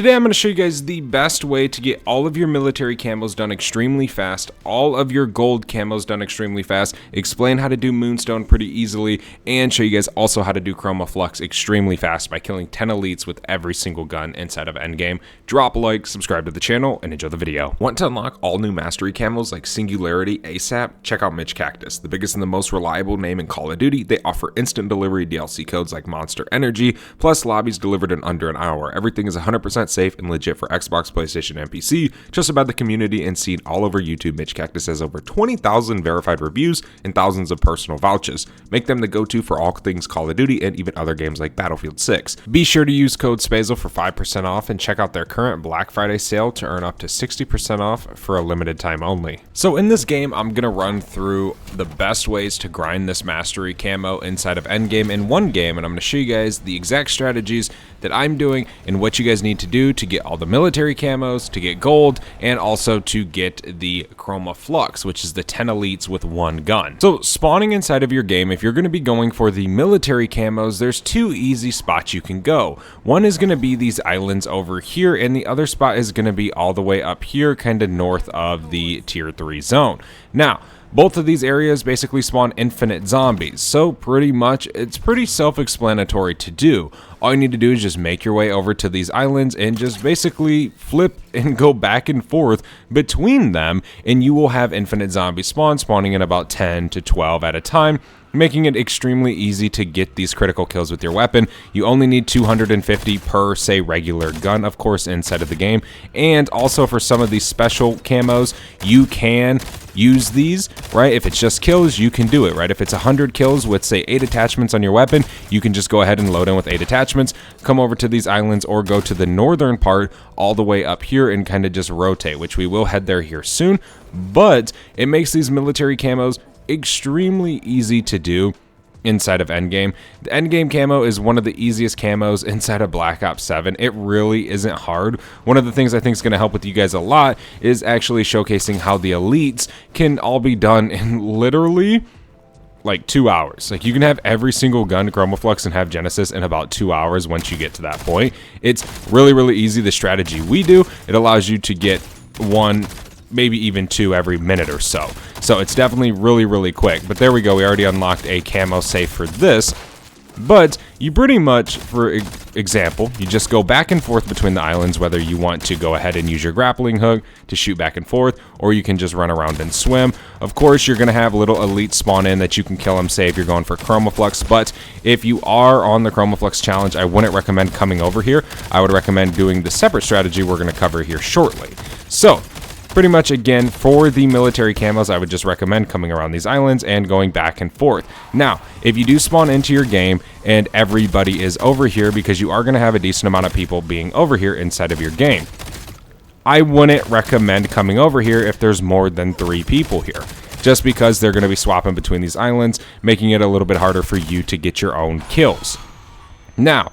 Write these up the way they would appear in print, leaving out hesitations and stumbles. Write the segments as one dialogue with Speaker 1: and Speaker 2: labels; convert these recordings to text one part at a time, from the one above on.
Speaker 1: Today I'm going to show you guys the best way to get all of your military camos done extremely fast, all of your gold camos done extremely fast, explain how to do moonstone pretty easily, and show you guys also how to do Chroma flux extremely fast by killing 10 elites with every single gun inside of Endgame. Drop a like, subscribe to the channel, and enjoy the video. Want to unlock all new mastery camos like Singularity ASAP? Check out Mitch Cactus, the biggest and the most reliable name in Call of Duty. They offer instant delivery DLC codes like Monster Energy, plus lobbies delivered in under an hour. Everything is 100% safe and legit for Xbox, PlayStation, and PC. Just about the community and seen all over YouTube, Mitch Cactus has over 20,000 verified reviews and thousands of personal vouchers. Make them the go-to for all things Call of Duty and even other games like Battlefield 6. Be sure to use code SPAZEL for 5% off and check out their current Black Friday sale to earn up to 60% off for a limited time only. So in this game, I'm going to run through the best ways to grind this mastery camo inside of Endgame in one game, and I'm going to show you guys the exact strategies that I'm doing and what you guys need to do to get all the military camos, to get gold, and also to get the Chroma flux, which is the 10 elites with one gun. So spawning inside of your game, if you're going to be going for the military camos, there's two easy spots you can go. One is going to be these islands over here, and the other spot is going to be all the way up here, kind of north of the tier 3 zone. Now, both of these areas basically spawn infinite zombies, so pretty much it's pretty self-explanatory to do. All you need to do is just make your way over to these islands and just basically flip and go back and forth between them, and you will have infinite zombies spawning in about 10 to 12 at a time, making it extremely easy to get these critical kills with your weapon. You only need 250 per, say, regular gun, of course, inside of the game. And also for some of these special camos, you can use these, right? If it's just kills, you can do it, right? If it's 100 kills with, say, 8 attachments on your weapon, you can just go ahead and load in with 8 attachments, come over to these islands, or go to the northern part all the way up here and kind of just rotate, which we will head there here soon. But it makes these military camos extremely easy to do inside of Endgame. The Endgame camo is one of the easiest camos inside of Black Ops 7. It really isn't hard. One of the things I think is going to help with you guys a lot is actually showcasing how the elites can all be done in literally like 2 hours. Like, you can have every single gun Chroma flux and have Genesis in about 2 hours once you get to that point. It's really easy. The strategy we do, it allows you to get one, maybe even 2 every minute or so. So it's definitely really quick. But there we go, we already unlocked a camo safe for this. But you pretty much, for example, you just go back and forth between the islands, whether you want to go ahead and use your grappling hook to shoot back and forth, or you can just run around and swim. Of course, you're going to have little elites spawn in that you can kill them, say, if you're going for Chroma flux. But if you are on the Chroma flux challenge, I wouldn't recommend coming over here. I would recommend doing the separate strategy we're going to cover here shortly. So pretty much, again, for the military camos, I would just recommend coming around these islands and going back and forth. Now, if you do spawn into your game and everybody is over here, because you are going to have a decent amount of people being over here inside of your game, I wouldn't recommend coming over here if there's more than 3 people here, just because they're going to be swapping between these islands, making it a little bit harder for you to get your own kills. Now,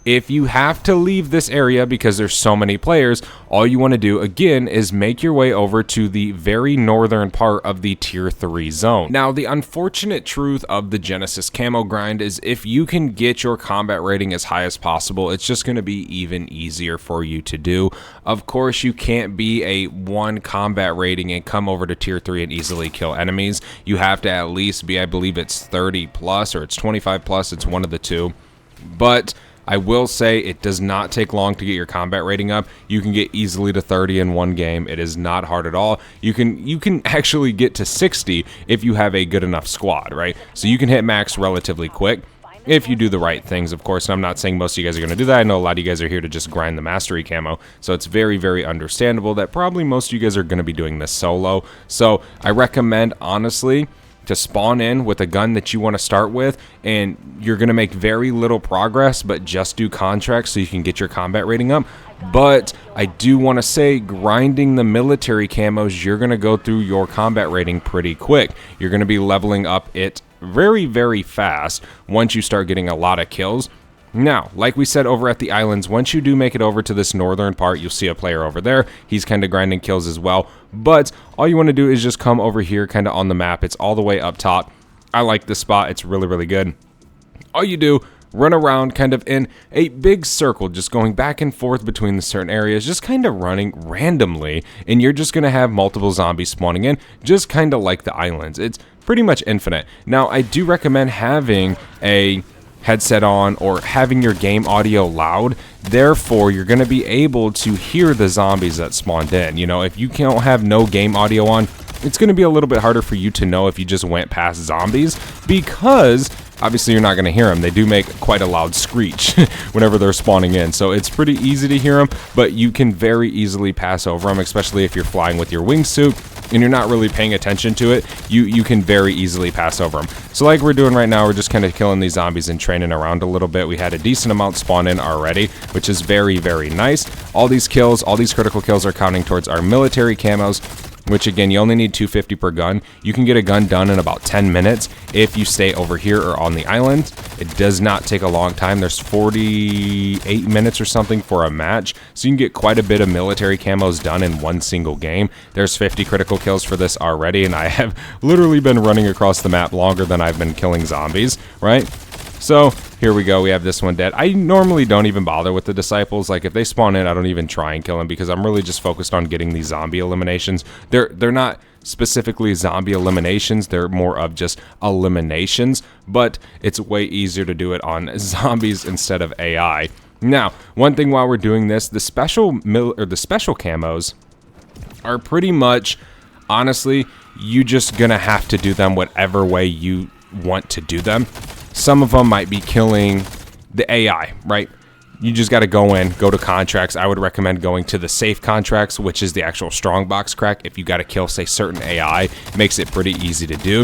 Speaker 1: if you have to leave this area because there's so many players, all you want to do, again, is make your way over to the very northern part of the tier 3 zone. Now, the unfortunate truth of the Genesis camo grind is if you can get your combat rating as high as possible, it's just going to be even easier for you to do. Of course, you can't be a 1 combat rating and come over to tier 3 and easily kill enemies. You have to at least be, I believe it's 30 plus or it's 25 plus, it's one of the two. But I will say it does not take long to get your combat rating up. You can get easily to 30 in one game. It is not hard at all. You can actually get to 60 if you have a good enough squad, right? So you can hit max relatively quick if you do the right things, of course. And I'm not saying most of you guys are going to do that. I know a lot of you guys are here to just grind the mastery camo. So it's very understandable that probably most of you guys are going to be doing this solo. So I recommend, honestly, to spawn in with a gun that you want to start with, and you're going to make very little progress, but just do contracts so you can get your combat rating up. But I do want to say, grinding the military camos, you're going to go through your combat rating pretty quick. You're going to be leveling up it very fast once you start getting a lot of kills. Now, like we said over at the islands, once you do make it over to this northern part, you'll see a player over there. He's kind of grinding kills as well. But all you want to do is just come over here kind of on the map. It's all the way up top. I like this spot. It's really good. All you do, run around kind of in a big circle, just going back and forth between the certain areas, just kind of running randomly, and you're just going to have multiple zombies spawning in, just kind of like the islands. It's pretty much infinite. Now, I do recommend having a headset on or having your game audio loud. Therefore, you're going to be able to hear the zombies that spawned in. You know, if you don't have no game audio on, it's going to be a little bit harder for you to know if you just went past zombies, because obviously you're not going to hear them. They do make quite a loud screech whenever they're spawning in, so it's pretty easy to hear them, but you can very easily pass over them, especially if you're flying with your wingsuit and you're not really paying attention to it. You can very easily pass over them. So like we're doing right now, we're just kind of killing these zombies and training around a little bit. We had a decent amount spawn in already, which is very, very nice. All these kills, all these critical kills are counting towards our military camos, which again, you only need 250 per gun. You can get a gun done in about 10 minutes if you stay over here or on the island. It does not take a long time. There's 48 minutes or something for a match, so you can get quite a bit of military camos done in one single game. There's 50 critical kills for this already, and I have literally been running across the map longer than I've been killing zombies, right? So here we go, we have this one dead. I normally don't even bother with the disciples. Like if they spawn in, I don't even try and kill them, because I'm really just focused on getting these zombie eliminations. They're not specifically zombie eliminations, they're more of just eliminations, but it's way easier to do it on zombies instead of AI. Now, one thing while we're doing this, the special camos are pretty much, honestly, you just gonna have to do them whatever way you want to do them. Some of them might be killing the AI, right? You just got to go to contracts. I would recommend going to the safe contracts, which is the actual strongbox crack. If you got to kill, say, certain AI, it makes it pretty easy to do.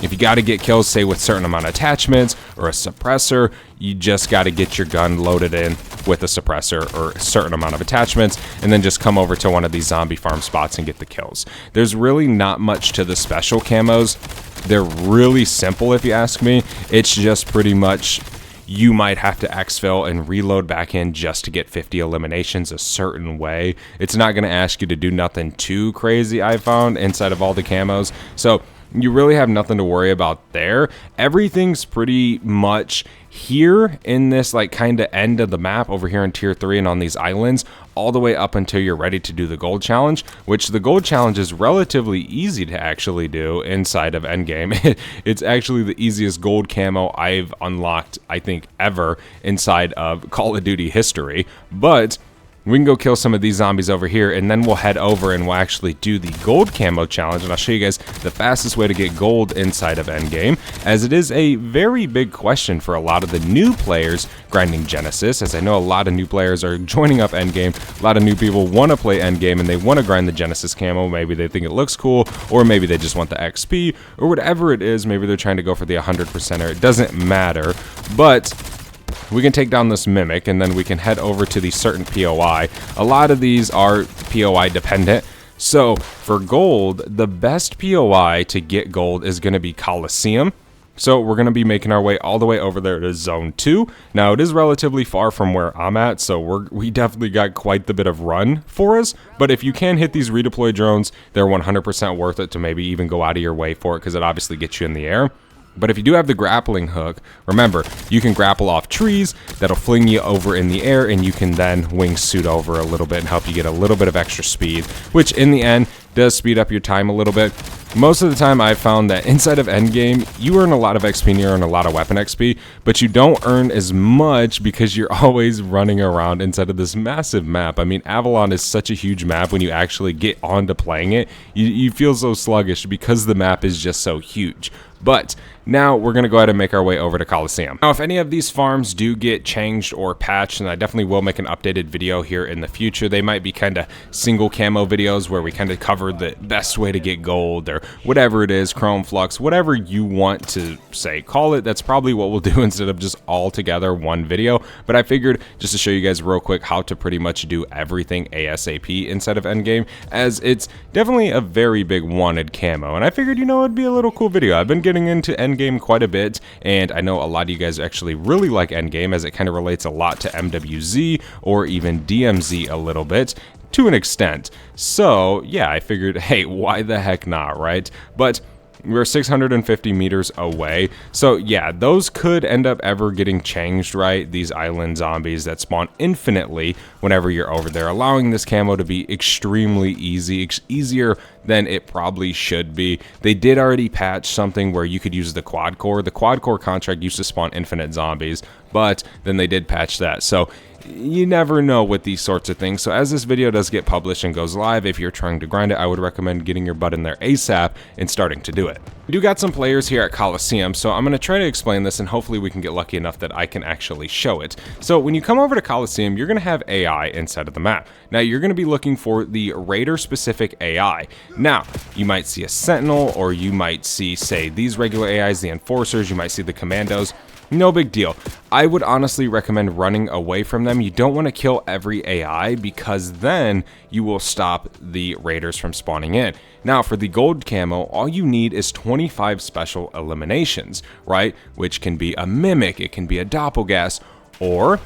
Speaker 1: If you got to get kills, say, with certain amount of attachments or a suppressor, you just got to get your gun loaded in with a suppressor or a certain amount of attachments, and then just come over to one of these zombie farm spots and get the kills. There's really not much to the special camos. They're really simple, if you ask me. It's just pretty much you might have to exfil and reload back in just to get 50 eliminations a certain way. It's not going to ask you to do nothing too crazy, I found, inside of all the camos. So you really have nothing to worry about there. Everything's pretty much here in this like kind of end of the map over here in tier 3 and on these islands, all the way up until you're ready to do the gold challenge, which the gold challenge is relatively easy to actually do inside of endgame. It's actually the easiest gold camo I've unlocked, I think, ever inside of Call of Duty history. But we can go kill some of these zombies over here, and then we'll head over and we'll actually do the gold camo challenge, and I'll show you guys the fastest way to get gold inside of endgame, as it is a very big question for a lot of the new players grinding Genesis, as I know a lot of new players are joining up endgame. A lot of new people want to play endgame and they want to grind the Genesis camo. Maybe they think it looks cool, or maybe they just want the XP, or whatever it is. Maybe they're trying to go for the 100%er. It doesn't matter, but we can take down this mimic, and then we can head over to the certain POI. A lot of these are POI dependent. So for gold, the best POI to get gold is going to be Coliseum. So we're going to be making our way all the way over there to Zone 2. Now, it is relatively far from where I'm at, so we definitely got quite the bit of run for us. But if you can hit these redeploy drones, they're 100% worth it to maybe even go out of your way for it, because it obviously gets you in the air. But if you do have the grappling hook, remember, you can grapple off trees, that'll fling you over in the air, and you can then wingsuit over a little bit and help you get a little bit of extra speed, which in the end does speed up your time a little bit. Most of the time I've found that inside of endgame, you earn a lot of XP and you earn a lot of weapon XP, but you don't earn as much because you're always running around inside of this massive map. I mean, Avalon is such a huge map. When you actually get onto playing it, you feel so sluggish because the map is just so huge. But now we're going to go ahead and make our way over to Coliseum. Now, if any of these farms do get changed or patched, and I definitely will make an updated video here in the future, they might be kind of single camo videos where we kind of cover the best way to get gold or whatever it is, chrome, flux, whatever you want to say, call it. That's probably what we'll do instead of just all together one video. But I figured just to show you guys real quick how to pretty much do everything ASAP inside of endgame, as it's definitely a very big wanted camo. And I figured, you know, it'd be a little cool video. I've been getting into endgame quite a bit, and I know a lot of you guys actually really like endgame, as it kind of relates a lot to MWZ or even DMZ a little bit to an extent. So yeah, I figured, hey, why the heck not, right? But we're 650 meters away. So yeah, those could end up ever getting changed, right? These island zombies that spawn infinitely whenever you're over there, allowing this camo to be extremely easy, easier than it probably should be. They did already patch something where you could use the quad core. The quad core contract used to spawn infinite zombies, but then they did patch that. So you never know with these sorts of things. So as this video does get published and goes live, if you're trying to grind it, I would recommend getting your butt in there ASAP and starting to do it. We do got some players here at Coliseum, so I'm going to try to explain this and hopefully we can get lucky enough that I can actually show it. So when you come over to Coliseum, you're going to have AI inside of the map. Now you're going to be looking for the raider specific AI. Now you might see a sentinel, or you might see, say, these regular AIs, the enforcers, you might see the commandos. No big deal. I would honestly recommend running away from them. You don't want to kill every AI because then you will stop the raiders from spawning in. Now for the gold camo, all you need is 25 special eliminations, right? Which can be a mimic, it can be a doppelgas, or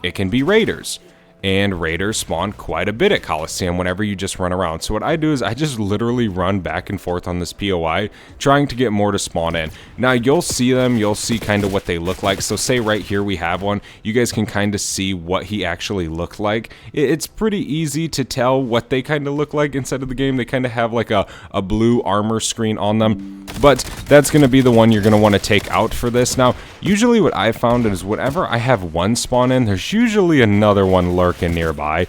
Speaker 1: it can be raiders. And raiders spawn quite a bit at Coliseum whenever you just run around. So what I do is I just literally run back and forth on this POI, trying to get more to spawn in. Now you'll see them, you'll see kind of what they look like. So say right here we have one, you guys can kind of see what he actually looked like. It's pretty easy to tell what they kind of look like inside of the game. They kind of have like a blue armor screen on them, but that's going to be the one you're going to want to take out for this. Now, usually what I've found is whenever I have one spawn in, there's usually another one lurking nearby.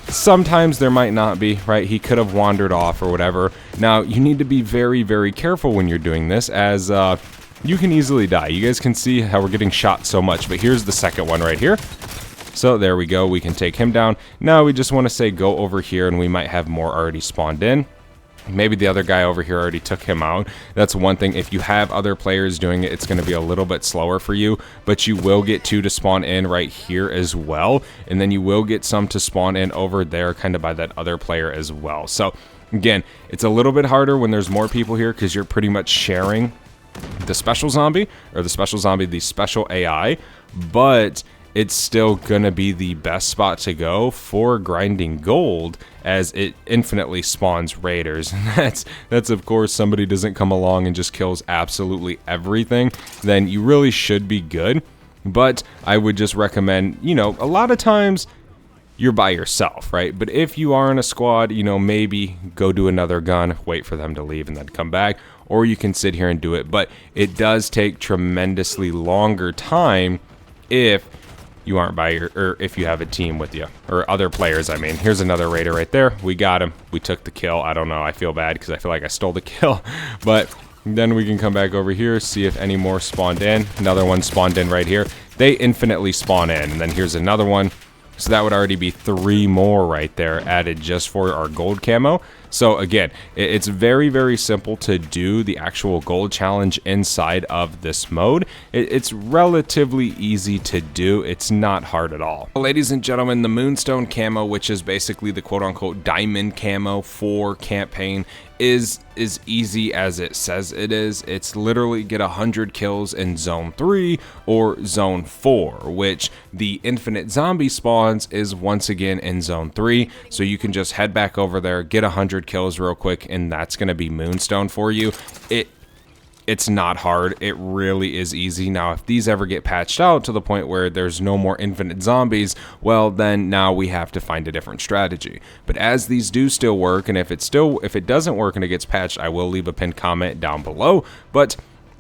Speaker 1: Sometimes there might not be, right? He could have wandered off or whatever. Now, you need to be very, very careful when you're doing this, as you can easily die. You guys can see how we're getting shot so much, but here's the second one right here. So there we go, we can take him down. Now we just want to say go over here, and we might have more already spawned in. Maybe the other guy over here already took him out. That's one thing. If you have other players doing it, it's going to be a little bit slower for you, but you will get two to spawn in right here as well. And then you will get some to spawn in over there kind of by that other player as well. So again, it's a little bit harder when there's more people here because you're pretty much sharing the special zombie, the special AI, but it's still gonna be the best spot to go for grinding gold, as it infinitely spawns raiders. And that's of course, somebody doesn't come along and just kills absolutely everything, then you really should be good. But I would just recommend, you know, a lot of times you're by yourself, right? But if you are in a squad, you know, maybe go do another gun, wait for them to leave and then come back, or you can sit here and do it. But it does take tremendously longer time if you aren't by your, or if you have a team with you, or other players. I mean, here's another raider right there. We got him. We took the kill. I don't know. I feel bad because I feel like I stole the kill. But then we can come back over here, see if any more spawned in. Another one spawned in right here. They infinitely spawn in. And then here's another one. So that would already be 3 more right there added just for our gold camo. So again, it's very, very simple to do the actual gold challenge inside of this mode. It's relatively easy to do. It's not hard at all. Ladies and gentlemen, the moonstone camo, which is basically the quote-unquote diamond camo for campaign, is as easy as it says it is. It's literally get 100 kills in zone 3 or zone 4, which the infinite zombie spawns is once again in zone 3. So you can just head back over there, get 100 kills real quick, and that's going to be moonstone for you. It's not hard. It really is easy. Now, if these ever get patched out to the point where there's no more infinite zombies, well, then now we have to find a different strategy. But as these do still work, and if it doesn't work and it gets patched, I will leave a pinned comment down below. But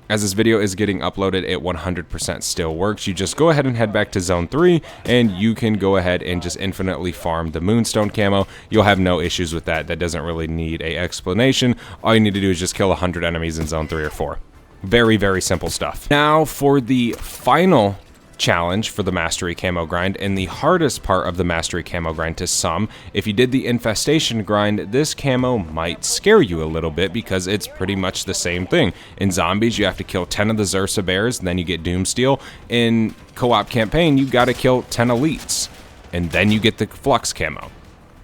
Speaker 1: as this video is getting uploaded, it 100% still works. You just go ahead and head back to zone 3, and you can go ahead and just infinitely farm the moonstone camo. You'll have no issues with that. That doesn't really need an explanation. All you need to do is just kill 100 enemies in zone 3 or 4. Very, very simple stuff. Now for the final challenge for the mastery camo grind, and the hardest part of the mastery camo grind to some. If you did the infestation grind, this camo might scare you a little bit because it's pretty much the same thing. In zombies, you have to kill 10 of the Xursa bears, and then you get Doomsteel. In co-op campaign, you gotta kill 10 elites, and then you get the flux camo.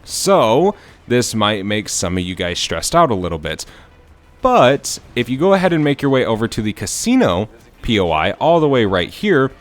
Speaker 1: So this might make some of you guys stressed out a little bit. But if you go ahead and make your way over to the casino POI all the way right here,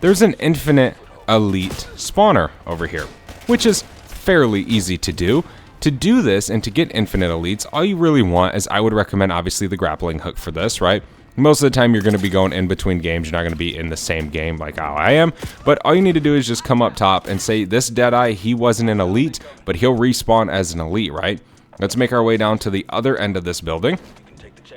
Speaker 1: there's an infinite elite spawner over here, which is fairly easy to do. To do this and to get infinite elites, all you really want is, I would recommend obviously the grappling hook for this, right? Most of the time you're going to be going in between games. You're not going to be in the same game like how I am. But all you need to do is just come up top and say, this Deadeye, he wasn't an elite, but he'll respawn as an elite, right? Let's make our way down to the other end of this building.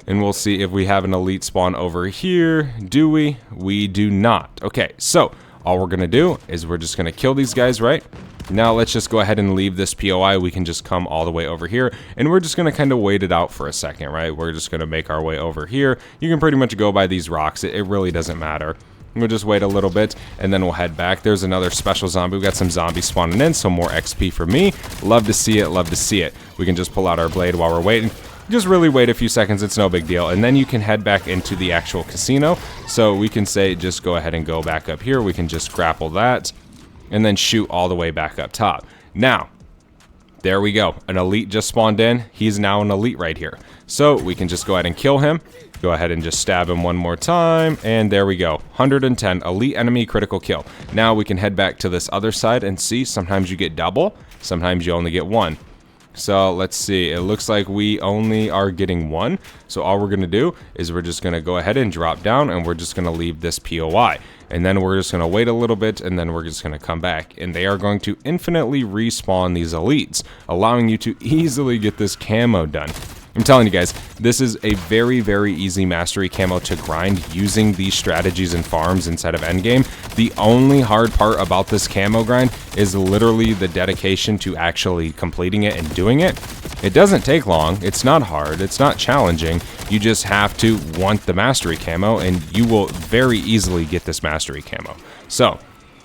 Speaker 1: And we'll see if we have an elite spawn over here. Do we? We do not. Okay, so all we're going to do is we're just going to kill these guys, right? Now let's just go ahead and leave this POI. We can just come all the way over here, and we're just going to kind of wait it out for a second, right? We're just going to make our way over here. You can pretty much go by these rocks. It really doesn't matter. We'll just wait a little bit, and then we'll head back. There's another special zombie. We've got some zombies spawning in, so more XP for me. Love to see it, love to see it. We can just pull out our blade while we're waiting. Just really wait a few seconds, it's no big deal. And then you can head back into the actual casino. So we can say, just go ahead and go back up here. We can just grapple that, and then shoot all the way back up top. Now, there we go. An elite just spawned in. He's now an elite right here. So we can just go ahead and kill him. Go ahead and just stab him one more time. And there we go. 110. Elite enemy critical kill. Now we can head back to this other side and see. Sometimes you get double. Sometimes you only get one. So let's see. It looks like we only are getting one. So all we're going to do is we're just going to go ahead and drop down, and we're just going to leave this POI. And then we're just going to wait a little bit, and then we're just going to come back. And they are going to infinitely respawn these elites, allowing you to easily get this camo done. I'm telling you guys, this is a very, very easy mastery camo to grind using these strategies and farms inside of Endgame. The only hard part about this camo grind is literally the dedication to actually completing it and doing it. It doesn't take long. It's not hard. It's not challenging. You just have to want the mastery camo, and you will very easily get this mastery camo. So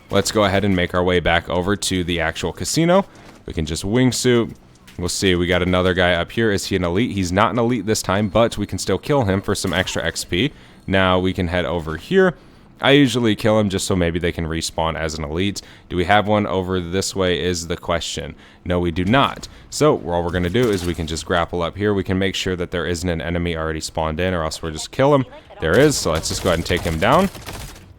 Speaker 1: let's go ahead and make our way back over to the actual casino. We can just wingsuit. We'll see. We got another guy up here. Is he an elite? He's not an elite this time, but we can still kill him for some extra XP. Now we can head over here. I usually kill him just so maybe they can respawn as an elite. Do we have one over this way is the question. No, we do not. So all we're going to do is we can just grapple up here. We can make sure that there isn't an enemy already spawned in, or else we'll just kill him. There is, so let's just go ahead and take him down.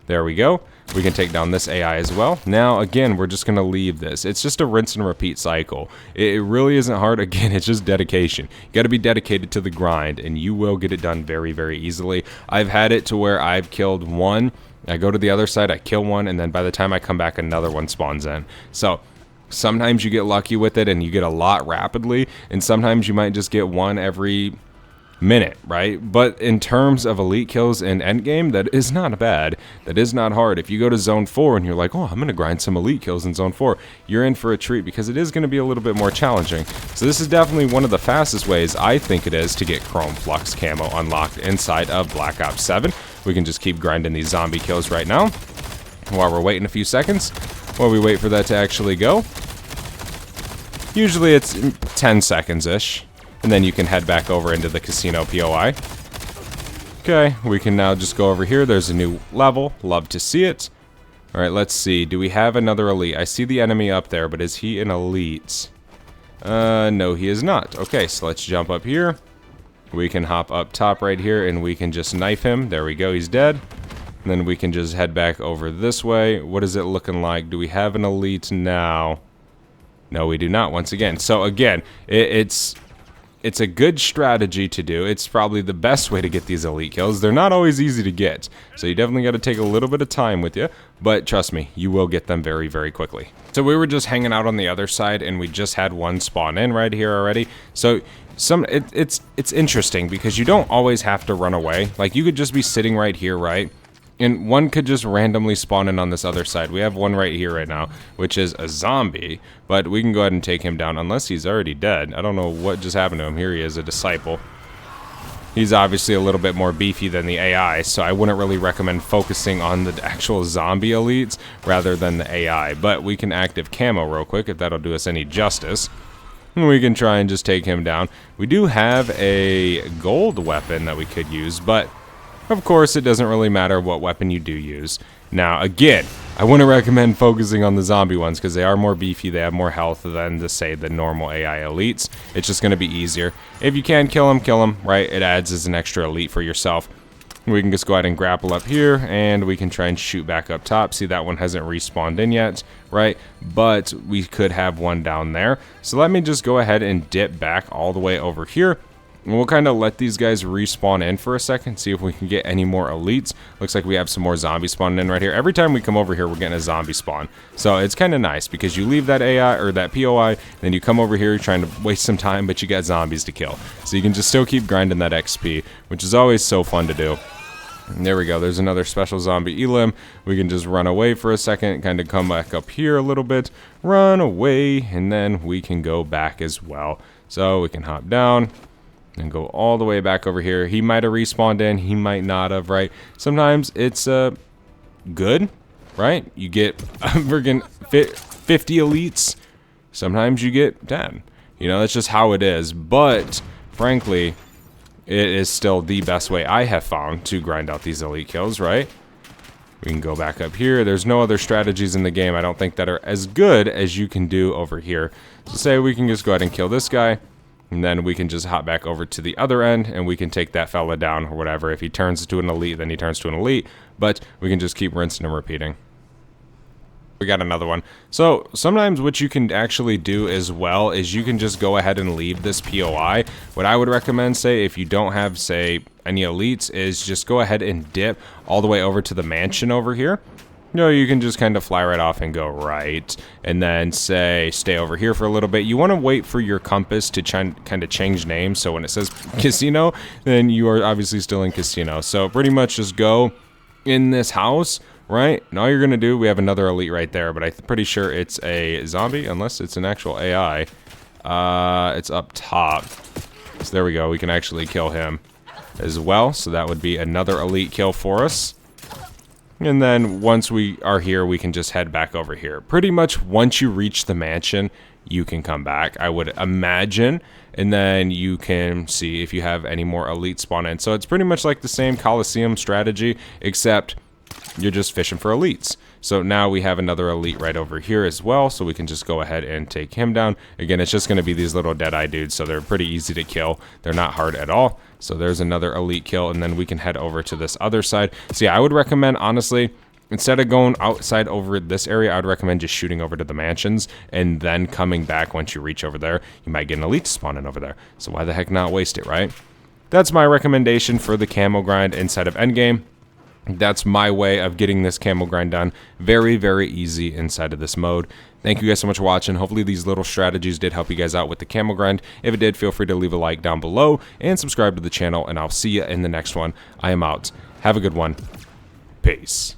Speaker 1: There we go. We can take down this AI as well. Now, again, we're just going to leave this. It's just a rinse and repeat cycle. It really isn't hard. Again, it's just dedication. You got to be dedicated to the grind, and you will get it done very, very easily. I've had it to where I've killed one. I go to the other side, I kill one, and then by the time I come back, another one spawns in. So sometimes you get lucky with it, and you get a lot rapidly, and sometimes you might just get one every minute, right? But in terms of elite kills in endgame, that is not bad. That is not hard. If you go to zone 4 and you're like, oh, I'm going to grind some elite kills in zone 4, you're in for a treat, because it is going to be a little bit more challenging. So this is definitely one of the fastest ways, I think it is, to get Chrome Flux camo unlocked inside of Black Ops 7. We can just keep grinding these zombie kills right now while we're waiting a few seconds while we wait for that to actually go. Usually it's 10 seconds-ish. And then you can head back over into the casino POI. Okay, we can now just go over here. There's a new level. Love to see it. All right, let's see. Do we have another elite? I see the enemy up there, but is he an elite? No, he is not. Okay, so let's jump up here. We can hop up top right here, and we can just knife him. There we go, he's dead. And then we can just head back over this way. What is it looking like? Do we have an elite now? No, we do not, once again. So again, it's a good strategy to do. It's probably the best way to get these elite kills. They're not always easy to get, so you definitely got to take a little bit of time with you, but trust me, you will get them very, very quickly. So we were just hanging out on the other side, and we just had one spawn in right here already. So it's interesting, because you don't always have to run away. Like, you could just be sitting right here, right? And one could just randomly spawn in on this other side. We have one right here right now, which is a zombie. But we can go ahead and take him down, unless he's already dead. I don't know what just happened to him. Here he is, a disciple. He's obviously a little bit more beefy than the AI, so I wouldn't really recommend focusing on the actual zombie elites rather than the AI. But we can active camo real quick, if that'll do us any justice. And we can try and just take him down. We do have a gold weapon that we could use, but of course, it doesn't really matter what weapon you do use. Now, again, I wouldn't recommend focusing on the zombie ones, because they are more beefy, they have more health than, say, the normal AI elites. It's just going to be easier. If you can kill them, right? It adds as an extra elite for yourself. We can just go ahead and grapple up here, and we can try and shoot back up top. See, that one hasn't respawned in yet, right? But we could have one down there. So let me just go ahead and dip back all the way over here. And we'll kind of let these guys respawn in for a second, see if we can get any more elites. Looks like we have some more zombies spawning in right here. Every time we come over here, we're getting a zombie spawn. So it's kind of nice because you leave that AI or that POI, then you come over here, you're trying to waste some time, but you got zombies to kill. So you can just still keep grinding that XP, which is always so fun to do. And there we go. There's another special zombie elim. We can just run away for a second, kind of come back up here a little bit, run away, and then we can go back as well. So we can hop down and go all the way back over here. He might have respawned in, he might not have, right? Sometimes it's good, right? You get friggin' 50 elites. Sometimes you get 10. You know, that's just how it is. But frankly, it is still the best way I have found to grind out these elite kills, right? We can go back up here. There's no other strategies in the game, I don't think, that are as good as you can do over here. So say we can just go ahead and kill this guy, and then we can just hop back over to the other end, and we can take that fella down or whatever. If he turns to an elite, then he turns to an elite, but we can just keep rinsing and repeating. We got another one. So sometimes what you can actually do as well is you can just go ahead and leave this POI. What I would recommend, say, if you don't have, say, any elites, is just go ahead and dip all the way over to the mansion over here. You know, you can just kind of fly right off and go right, and then say stay over here for a little bit. You want to wait for your compass to kind of change names, so when it says casino, then you are obviously still in casino. So pretty much just go in this house, right? And all you're gonna do, we have another elite right there, but I'm pretty sure it's a zombie, unless it's an actual AI. It's up top. So there we go. We can actually kill him as well. So that would be another elite kill for us. And then once we are here, we can just head back over here. Pretty much once you reach the mansion, you can come back, I would imagine. And then you can see if you have any more elite spawn in. So it's pretty much like the same Coliseum strategy, except you're just fishing for elites. So now we have another elite right over here as well, so we can just go ahead and take him down. Again, it's just going to be these little dead-eye dudes, so they're pretty easy to kill. They're not hard at all. So there's another elite kill, and then we can head over to this other side. So yeah, I would recommend, honestly, instead of going outside over this area, I would recommend just shooting over to the mansions and then coming back once you reach over there. You might get an elite spawning over there. So why the heck not waste it, right? That's my recommendation for the camo grind inside of Endgame. That's my way of getting this camo grind done. Very, very easy inside of this mode. Thank you guys so much for watching. Hopefully these little strategies did help you guys out with the camo grind. If it did, feel free to leave a like down below and subscribe to the channel, and I'll see you in the next one. I am out. Have a good one. Peace.